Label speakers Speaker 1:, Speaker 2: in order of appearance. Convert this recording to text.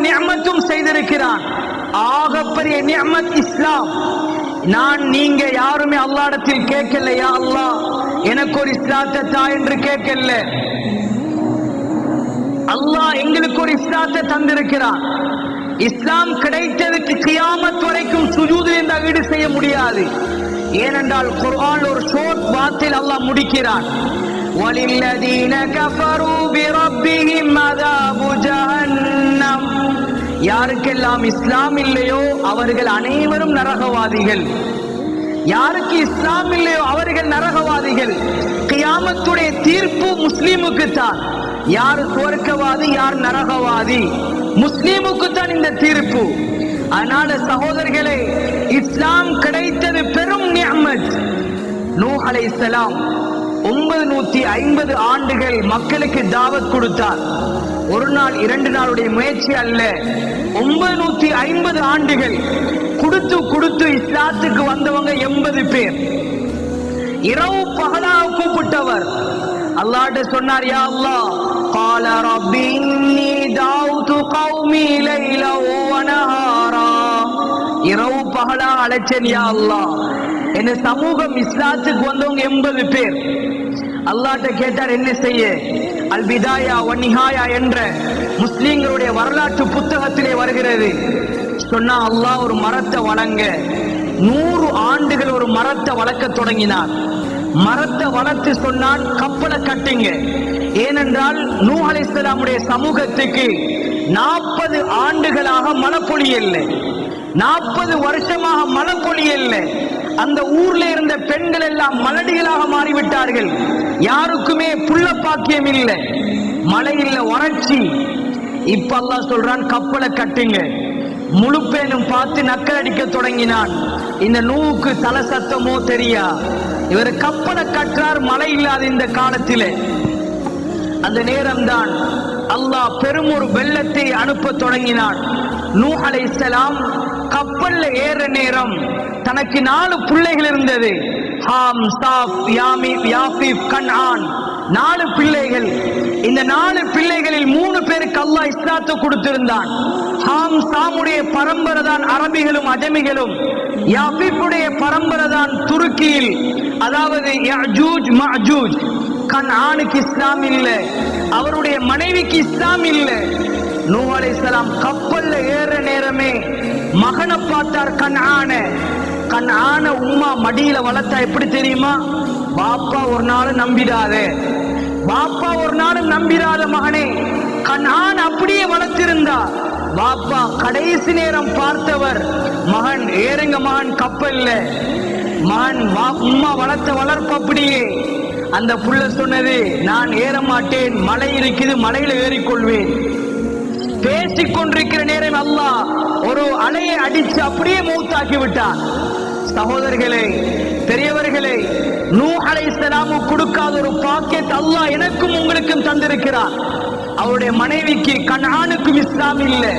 Speaker 1: நிஅமத்தும் செய்திருக்கிறான். ஆகப்பெரிய நிஅமத் இஸ்லாம். நீங்க யாருமே அல்லாஹ்விடத்தில் கேட்கல, யா அல்லாஹ் எனக்கு ஒரு இஸ்லாத்தை தா என்று கேட்கல. அல்லாஹ் எங்களுக்கு ஒரு இஸ்லாத்தை தந்திருக்கிறான். இஸ்லாம் கிடைத்ததுக்கு கியாமத் வரைக்கும் சுஜூதில் இந்த ஈடு செய்ய முடியாது. ஏனென்றால் குர்ஆன் ஒரு ஷோர்ட் வார்த்தையில் அல்லாஹ் முடிக்கிறான். வலில்லதீன கஃபரு பிரப்பிஹிம் அஸாபு ஜஹன்னம். யாருக்கெல்லாம் இஸ்லாம் இல்லையோ அவர்கள் அனைவரும் நரகவாதிகள். யாருக்கு இஸ்லாம் இல்லையோ அவர்கள் நரகவாதிகள். கியாமத்துடைய தீர்ப்பு முஸ்லிமுக்கு தான். யார் சுவர்க்கவாதி யார் நரகவாதி, முஸ்லிமுக்கு தான் இந்த தீர்ப்பு. அதனால சகோதரர்களே, இஸ்லாம் கிடைத்தது பெரும் நிஅமத். நூஹ் அலைஹிஸ்ஸலாம் 950 ஆண்டுகள் மக்களுக்கு தாவத் கொடுத்தார். ஒரு நாள் 2 நாளுடைய முயற்சி அல்ல, 950 ஆண்டுகள் கொடுத்து கொடுத்து இஸ்லாத்துக்கு வந்தவங்க 80 பேர். இரவு பகலாக கூப்பிட்டவர் அல்லாஹ்ட்ட சொன்னார், யா அல்லாஹ் قال رب إني دعوت قومي ليلا ونهارا. இரவு பகலா அழைச்சேன் யா அல்லாஹ். என்ன சமூகம் இஸ்லாத்துக்கு வந்தவங்க 80 பேர். அல்லாஹ்ட்ட கேட்டார், என்ன செய்ய? அல் பிதாயா வ நிஹாயா என்ற முஸ்லிம்களுடைய வரலாற்று புத்தகத்திலே வருகிறது. சொன்னா அல்லாஹ் ஒரு மரத்தை வளங்க 100 ஆண்டுகள் ஒரு மரத்தை வளர்க்க தொடங்கினார். மரத்தை வளர்த்து சொன்னான், கப்பலை கட்டுங்க. ஏனென்றால் நூஹ் அலைஹிஸ்ஸலாமுடைய சமூகத்துக்கு 40 ஆண்டுகளாக மழை பொழியல்ல, 40 வருஷமாக மழை பொழியல்ல. அந்த ஊர்ல இருந்த பெண்கள் எல்லாம் மலடிகளாக மாறிவிட்டார்கள். யாருக்குமே புள்ள பாக்கியம் இல்லை, மழை இல்லை, வறட்சி. இப்ப அல்லாஹ் சொல்றான், கப்பலை கட்டுங்க. முழு பேனும் பார்த்து நக்கல் அடிக்க தொடங்கினான். இந்த நூவுக்கு தலை சத்தமோ தெரியா, இவர் கப்பலை கற்றார் மழை இல்லாத இந்த காலத்திலே. அந்த நேரம்தான் அல்லாஹ் பெரும் ஒரு வெள்ளத்தை அனுப்ப தொடங்கினான். நூஹ் அலைஹிஸ்ஸலாம் கப்பல்ல ஏற நேரம் தனக்கு 4 பிள்ளைகள் இருந்தது. ஹாம், சாப், யாமீம், யாஃபீப், கன்ஆன். 4 பிள்ளைகள். இந்த 4 பிள்ளைகளில் 3 பேருக்கு அல்லாஹ் இஸ்லாத்தை கொடுத்திருந்தான். ஹாம் சாமுடைய பரம்பரை தான் அரபிகளும் அஜமிகளும். யாஃபீப்புடைய பரம்பரை தான் துருக்கியில், அதாவது யஜூஜ் மஅஜூஜ். கன்ஆனுக்கு இஸ்லாம் இல்லை, அவருடைய மனைவிக்கு இஸ்லாம் இல்லை. நூஹ் அலைஹிஸ்ஸலாம் கப்பல்ல ஏற நேரமே மகனை பார்த்தார், கன்ஆன உம்மா மடியில வளர்த்தா எப்படி தெரியுமா? பாப்பா ஒரு நாள் நம்பிடாத, பாப்பா ஒரு நாள் நம்பிடாத மகனே. கன்ஆன் அப்படியே வளர்த்திருந்தா. பாப்பா கடைசி நேரம் பார்த்தவர், மகன் ஏறுங்க மகன் கப்பல்ல. மகன் உம்மா வளர்த்த வளர்ப்பு அப்படியே. அந்த புள்ள சொன்னது, நான் ஏற மாட்டேன், மலை இருக்குது, மலையில ஏறிக்கொள்வேன். பேசிக் கொண்டிருக்கிற நேரம் அல்லாஹ் ஒரு அலையை அடிச்சு அப்படியே மௌத்தாக்கி விட்டான். சகோதரர்களே, பெரியவர்களே, நூஹ் அலைஹிஸ்ஸலாமுக்கு கொடுக்காத ஒரு பாக்கியத்தை அல்லாஹ் எனக்கும் உங்களுக்கும் தந்திருக்கிறார். அவருடைய மனைவிக்கு கன்ஆனுக்கும் இஸ்லாம் இல்லை.